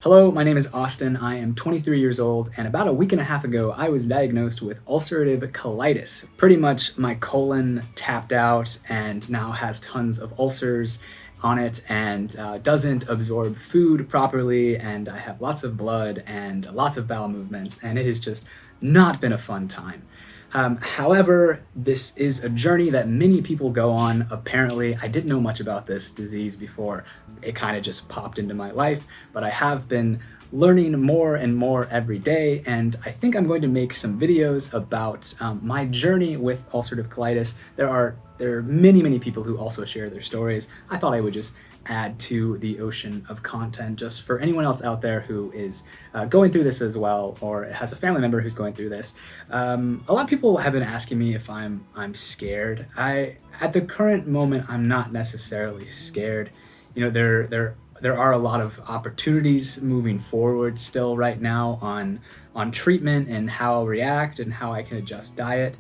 Hello, my name is Austin. I am 23 years old, and about a week and a half ago, I was diagnosed with ulcerative colitis. Pretty much my colon tapped out and now has tons of ulcers on it and doesn't absorb food properly, and I have lots of blood and lots of bowel movements, and it has just not been a fun time. However, this is a journey that many people go on. Apparently, I didn't know much about this disease before it kind of just popped into my life, but I have been learning more and more every day, and I think I'm going to make some videos about my journey with ulcerative colitis. There are many people who also share their stories. I thought I would just add to the ocean of content just for anyone else out there who is going through this as well, or has a family member who's going through this. A lot of people have been asking me if I'm scared. At the current moment, I'm not necessarily scared. You know, there are a lot of opportunities moving forward still right now on treatment and how I'll react and how I can adjust diet.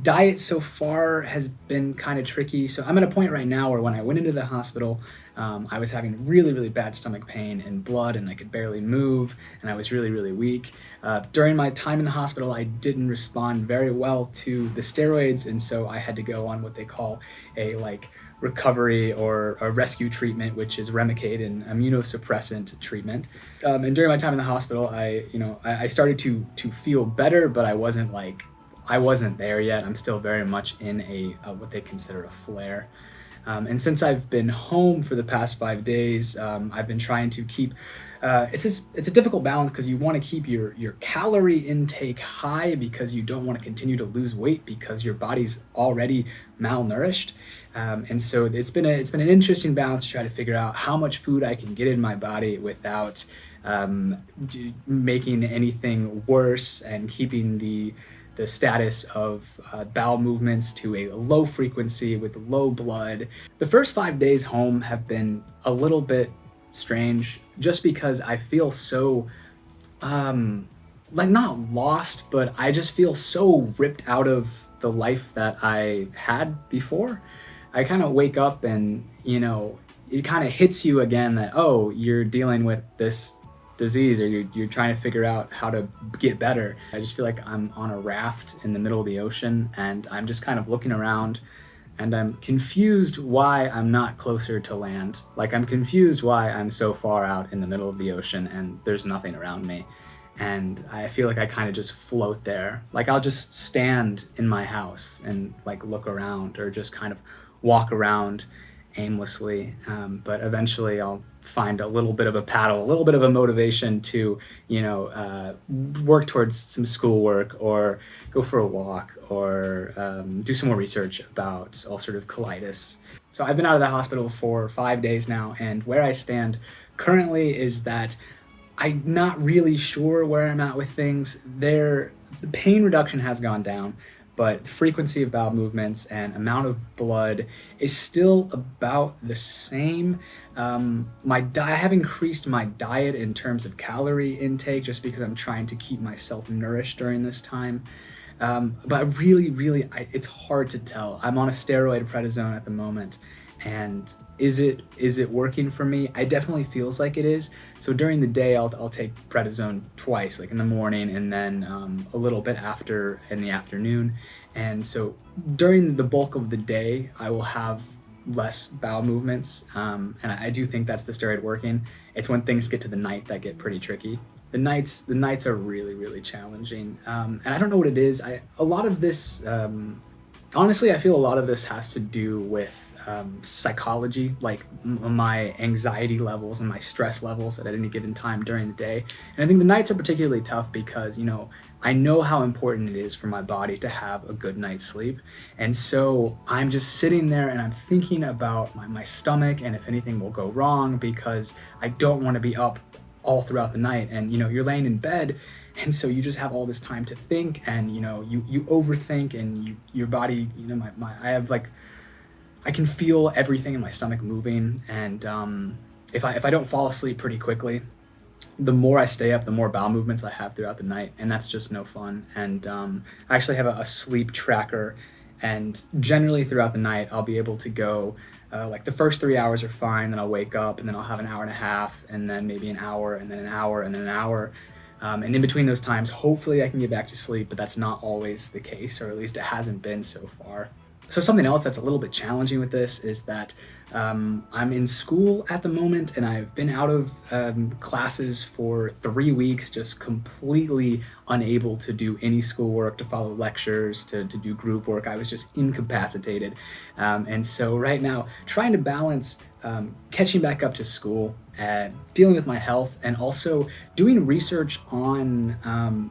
Diet so far has been kind of tricky. So I'm at a point right now where when I went into the hospital, I was having really bad stomach pain and blood, and I could barely move, and I was really weak. During my time in the hospital, I didn't respond very well to the steroids, and so I had to go on what they call a recovery or a rescue treatment, which is Remicade, and immunosuppressant treatment. And during my time in the hospital, I started to feel better, but I wasn't there yet. I'm still very much in what they consider a flare. And since I've been home for the past 5 days, I've been trying to keep, it's a difficult balance because you want to keep your calorie intake high because you don't want to continue to lose weight because your body's already malnourished. And so it's been an interesting balance to try to figure out how much food I can get in my body without making anything worse and keeping the status of bowel movements to a low frequency with low blood. The first 5 days home have been a little bit strange just because I feel so, not lost, but I just feel so ripped out of the life that I had before. I kind of wake up and, it kind of hits you again that, oh, you're dealing with this disease, or you're trying to figure out how to get better. I just feel like I'm on a raft in the middle of the ocean, and I'm just kind of looking around, and I'm confused why I'm not closer to land. I'm confused why I'm so far out in the middle of the ocean and there's nothing around me. And I feel like I kind of just float there. I'll just stand in my house and look around, or just kind of walk around aimlessly. But eventually I'll find a little bit of a paddle, a little bit of a motivation to, work towards some schoolwork, or go for a walk, or do some more research about ulcerative colitis. So I've been out of the hospital for 5 days now, and where I stand currently is that I'm not really sure where I'm at with things. The pain reduction has gone down, but frequency of bowel movements and amount of blood is still about the same. I have increased my diet in terms of calorie intake just because I'm trying to keep myself nourished during this time. But really, it's hard to tell. I'm on a steroid prednisone at the moment, and is it working for me? It definitely feels like it is. So during the day, I'll take prednisone twice, in the morning, and then a little bit after in the afternoon. And so during the bulk of the day, I will have less bowel movements, and I do think that's the steroid working. It's when things get to the night that get pretty tricky. The nights are really challenging, and I don't know what it is. A lot of this, honestly, I feel a lot of this has to do with psychology, my anxiety levels and my stress levels at any given time during the day. And I think the nights are particularly tough because, I know how important it is for my body to have a good night's sleep. And so I'm just sitting there and I'm thinking about my stomach and if anything will go wrong, because I don't want to be up all throughout the night. And, you're laying in bed, and so you just have all this time to think, and, you overthink, and your body, I can feel everything in my stomach moving, and if I don't fall asleep pretty quickly, the more I stay up, the more bowel movements I have throughout the night, and that's just no fun. And I actually have a sleep tracker And generally throughout the night, I'll be able to go, like the first 3 hours are fine, then I'll wake up, and then I'll have an hour and a half, and then maybe an hour, and then an hour, and then an hour. And in between those times, hopefully I can get back to sleep, but that's not always the case, or at least it hasn't been so far. So something else that's a little bit challenging with this is that I'm in school at the moment, and I've been out of classes for 3 weeks, just completely unable to do any schoolwork, to follow lectures, to do group work. I was just incapacitated. And so right now, trying to balance catching back up to school, dealing with my health, and also doing research on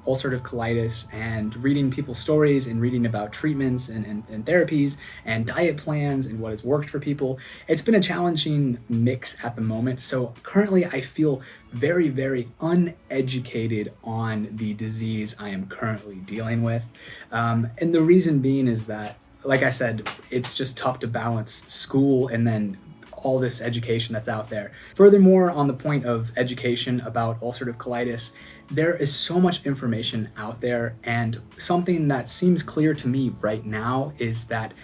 ulcerative colitis, and reading people's stories, and reading about treatments and therapies and diet plans and what has worked for people. It's been a challenging mix at the moment. So currently I feel very, very uneducated on the disease I am currently dealing with. And the reason being is that, like I said, it's just tough to balance school and then all this education that's out there. Furthermore, on the point of education about ulcerative colitis, there is so much information out there, and something that seems clear to me right now is that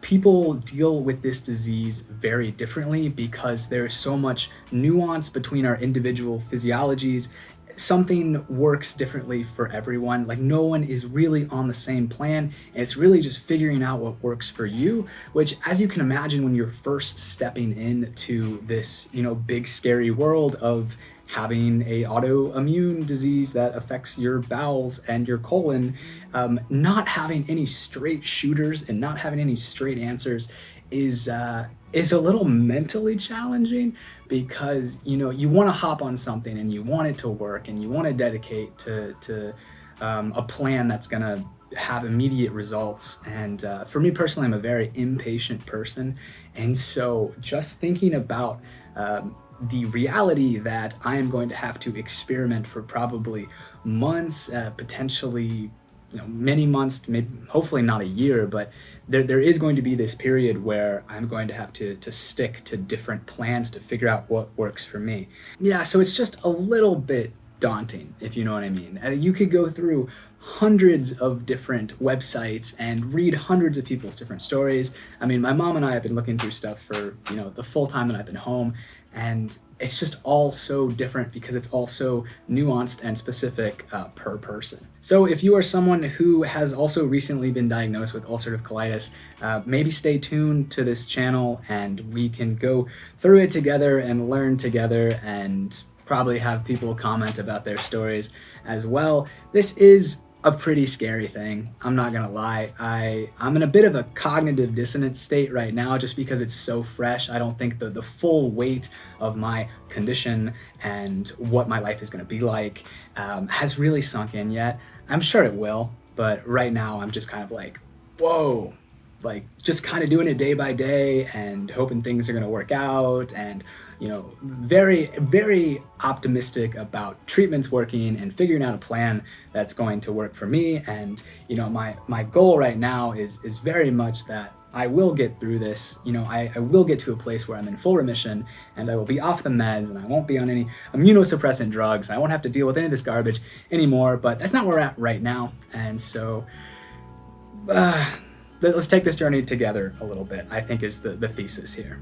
people deal with this disease very differently because there's so much nuance between our individual physiologies. Something works differently for everyone. Like, no one is really on the same plan, and it's really just figuring out what works for you, which, as you can imagine, when you're first stepping into this, big scary world of having a autoimmune disease that affects your bowels and your colon, not having any straight shooters and not having any straight answers is a little mentally challenging, because you want to hop on something and you want it to work and you want to dedicate to a plan that's going to have immediate results. And for me personally, I'm a very impatient person, and so just thinking about the reality that I am going to have to experiment for probably months, potentially many months, maybe hopefully not a year, but there is going to be this period where I'm going to have to stick to different plans to figure out what works for me. Yeah, so it's just a little bit daunting, if you know what I mean. You could go through hundreds of different websites and read hundreds of people's different stories. I mean, my mom and I have been looking through stuff for the full time that I've been home, and it's just all so different because it's all so nuanced and specific per person. So if you are someone who has also recently been diagnosed with ulcerative colitis, maybe stay tuned to this channel and we can go through it together and learn together, and probably have people comment about their stories as well. This is a pretty scary thing, I'm not gonna lie. I'm in a bit of a cognitive dissonance state right now just because it's so fresh. I don't think the full weight of my condition and what my life is gonna be like has really sunk in yet. I'm sure it will, but right now I'm just kind of like, whoa, like just kind of doing it day by day and hoping things are gonna work out, and very, very optimistic about treatments working and figuring out a plan that's going to work for me. And my goal right now is very much that I will get through this. I will get to a place where I'm in full remission and I will be off the meds and I won't be on any immunosuppressant drugs. I won't have to deal with any of this garbage anymore, but that's not where we're at right now. And so let's take this journey together a little bit, I think, is the thesis here.